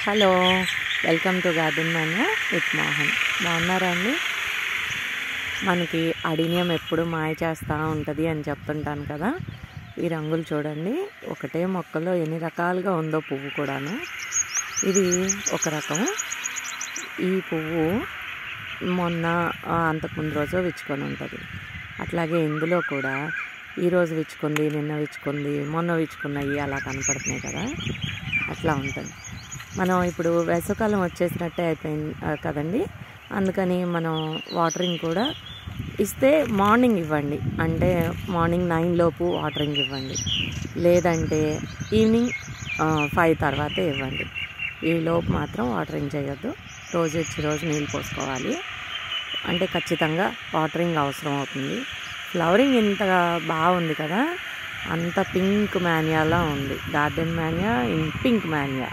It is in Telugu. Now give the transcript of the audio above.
Hello, welcome to garden Manya with Mohan. బాగున్నారా అండి? మనకి అడీనియం ఎప్పుడు మాయ చేస్తూ ఉంటుంది అని చెప్తుంటాను కదా. ఈ రంగులు చూడండి, ఒకటే మొక్కలో ఎన్ని రకాలుగా ఉందో పువ్వు కూడాను. ఇది ఒక రకం. ఈ పువ్వు మొన్న అంతకుముందు రోజు విచ్చుకొని ఉంటుంది. అట్లాగే ఇందులో కూడా ఈరోజు విచ్చుకుంది, నిన్న విచ్చుకుంది, మొన్న విచ్చుకున్నాయి అలా కనపడుతున్నాయి కదా. అట్లా ఉంటుంది. మనం ఇప్పుడు వేసవికాలం వచ్చేసినట్టే అయిపోయింది కదండి. అందుకని మనం వాటరింగ్ కూడా ఇస్తే మార్నింగ్ ఇవ్వండి. అంటే మార్నింగ్ 9 లోపు వాటరింగ్ ఇవ్వండి, లేదంటే ఈవినింగ్ 5 తర్వాతే ఇవ్వండి. ఈ లోపు మాత్రం వాటరింగ్ చేయొద్దు. రోజు ఇచ్చి రోజు నీళ్ళు పోసుకోవాలి. అంటే ఖచ్చితంగా వాటరింగ్ అవసరం అవుతుంది. ఫ్లవరింగ్ ఇంతగా బాగుంది కదా, అంత పింక్ మాన్యాలా ఉంది. Garden Manya in pink Manya.